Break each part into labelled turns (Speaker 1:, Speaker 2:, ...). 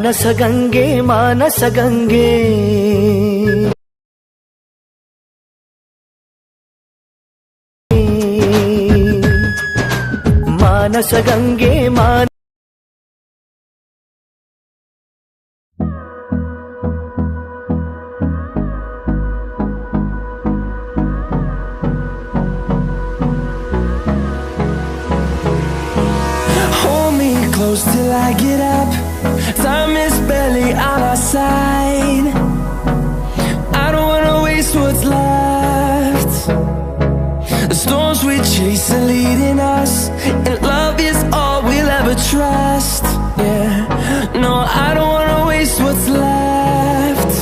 Speaker 1: Manasa Gange Manasa Gange Manasa Gange
Speaker 2: close till I get up. Time is barely on our side. I don't wanna waste what's left. The storms we chase are leading us, and love is all we'll ever trust. Yeah, no, I don't wanna waste what's left.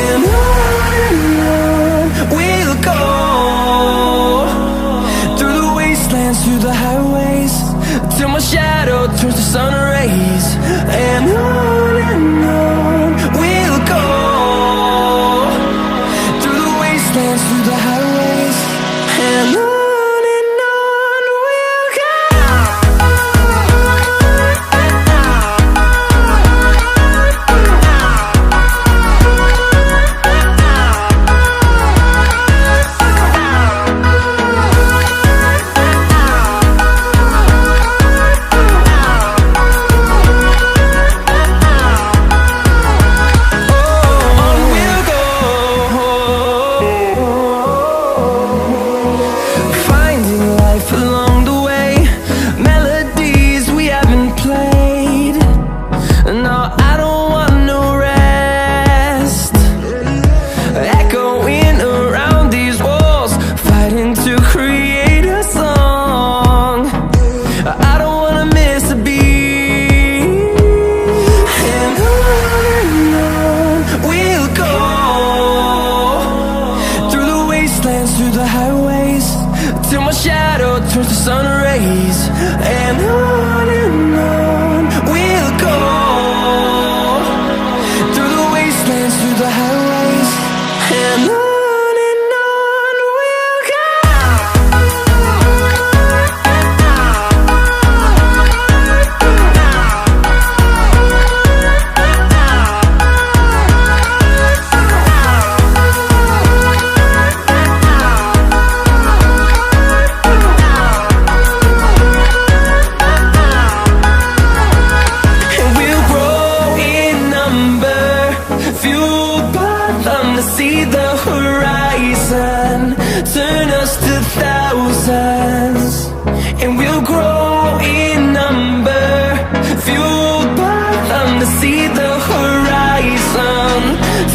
Speaker 2: And on we'll go, through the wastelands, through the highways, till my shadow turns to sun rays. And on we'll go, through the wastelands, through the highways. And on we'll go. Through the highways, till my shadow turns to sun rays. And on we'll go, through the wastelands, through the highways. And on we'll go. See the horizon turn us to thousands, and we'll grow in number, fueled by them. To see the horizon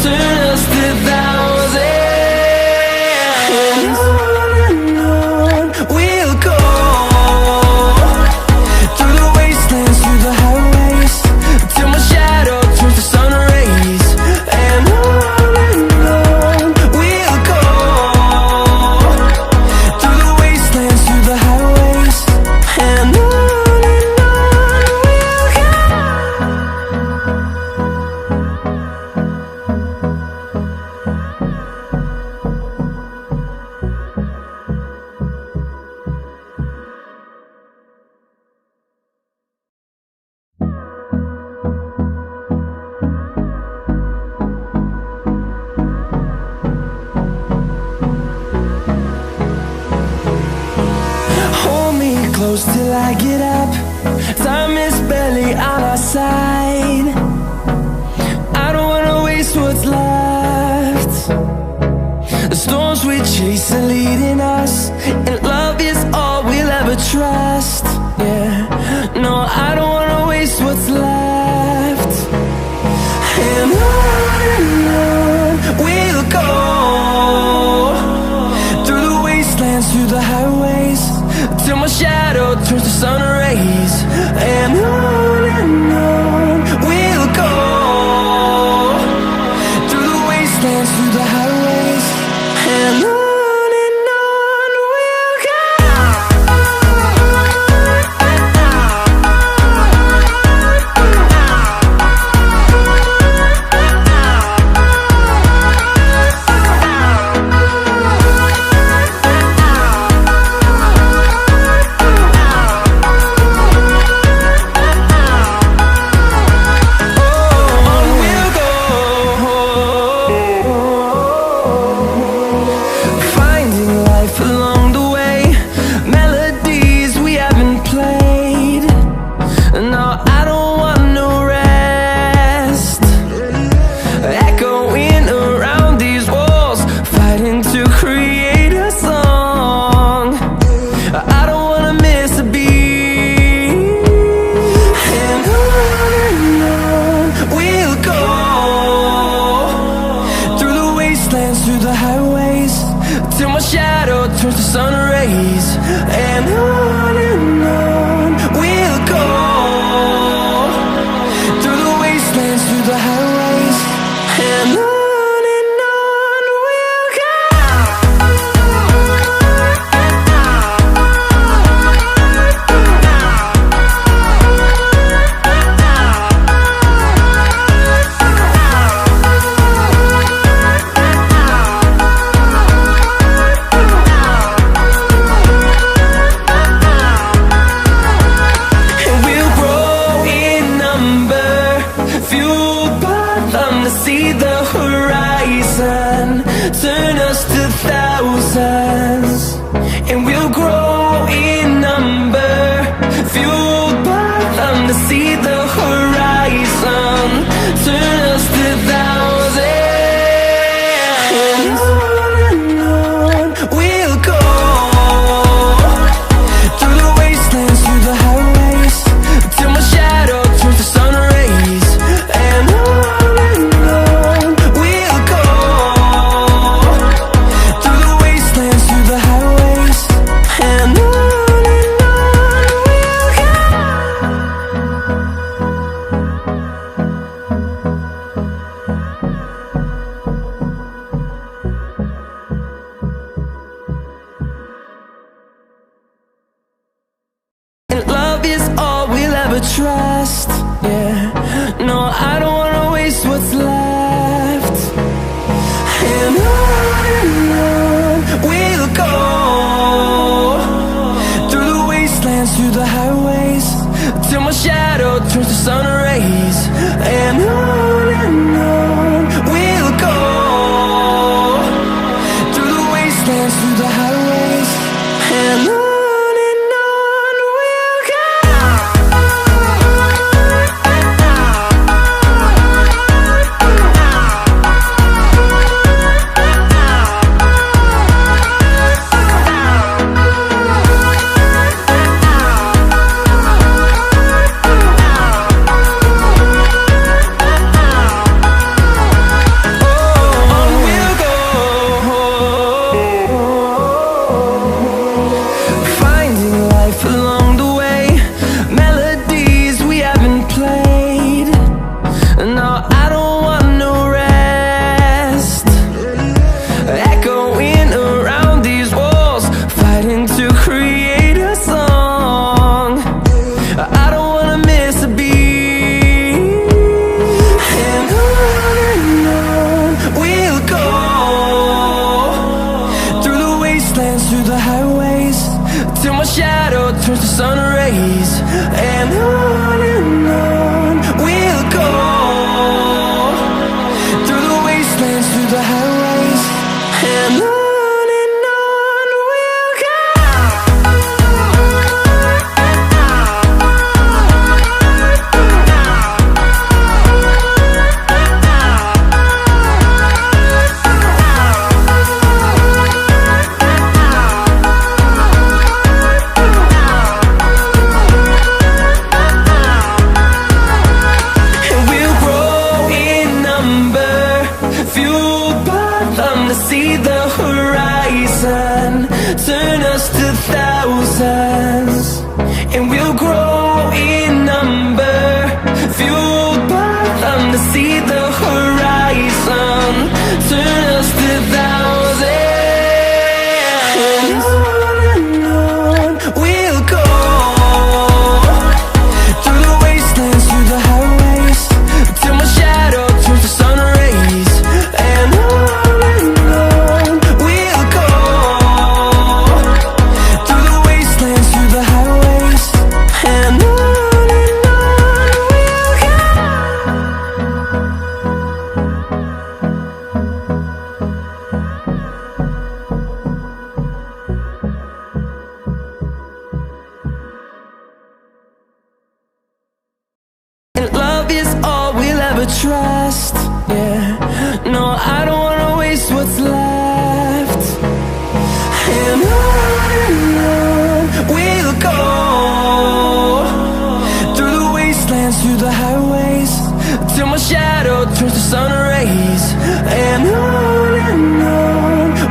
Speaker 2: turn us to thousands, and on we'll go, through the wastelands, through the highways, till my shadow turns to sun rays. And close till I get up. Time is barely on our side. I don't wanna waste what's left. The storms we chase are leading us, and love is all we'll ever trust. Yeah, no, I don't wanna waste what's left. And on we'll go, through the wastelands, through the highways, till my shadow turns to sun rays. And on we'll go, through the wastelands, through the highways. And on we'll go. shadow turns to sun rays. And on we'll go, through the wastelands, through the highways. And on we'll go. See the horizon turn us to thousands, and we'll grow in number, fueled by them. To see the horizon turn us to thousands, and on we'll go, through the wastelands, through the highways, till my shadow turns to sun rays. And trust, yeah. No, I don't wanna waste what's left. And on we'll go, through the wastelands, through the highways, till my shadow turns to sun rays. And on we'll go, through the wastelands, through the highways. And on. Through the highways, till my shadow turns to sun rays. And on we'll go, through the wastelands, through the highways. And on we'll go. See the horizon turn us to thousands, and we'll grow in number, fueled by them. To see the horizon turn us to thousands, and on we'll go, through the wastelands, through the highways, till my shadow turns to sun rays. And trust, yeah. No, I don't wanna waste what's left. And on we'll go, through the wastelands, through the highways, till my shadow turns to sun rays. And on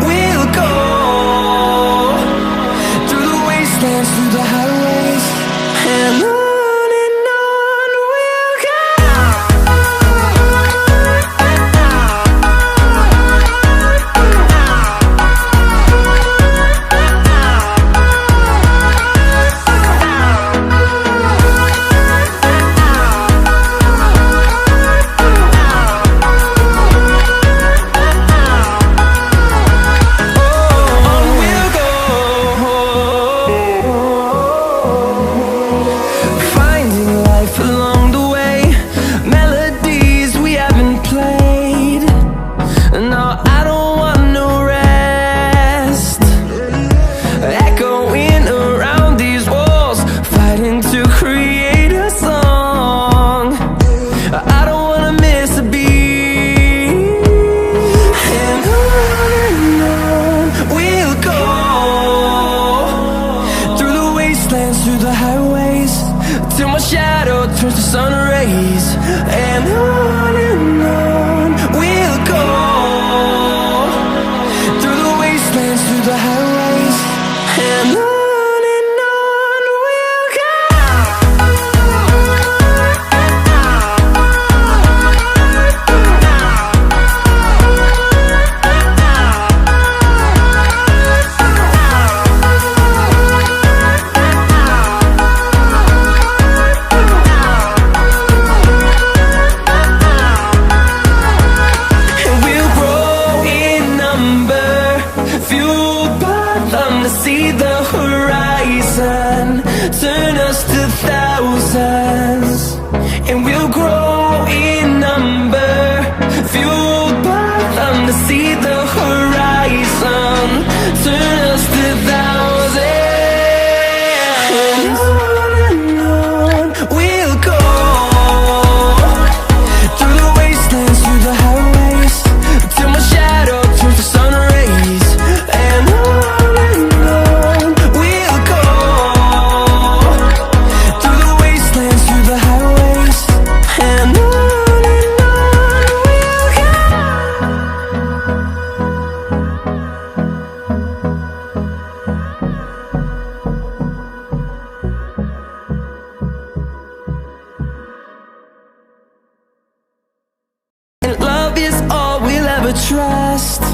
Speaker 2: we'll go. And on we'll go. And we'll grow in number, fueled by them to see the horizon, turn us to thousands. And we'll grow in number, fueled by them to see the horizon, turn us to thousands. And on we'll go, through the wastelands, through the highways, till my shadow turns to sun rays. And on we'll go, through the wastelands, through the highways. And on we'll go. And love is all we'll ever trust.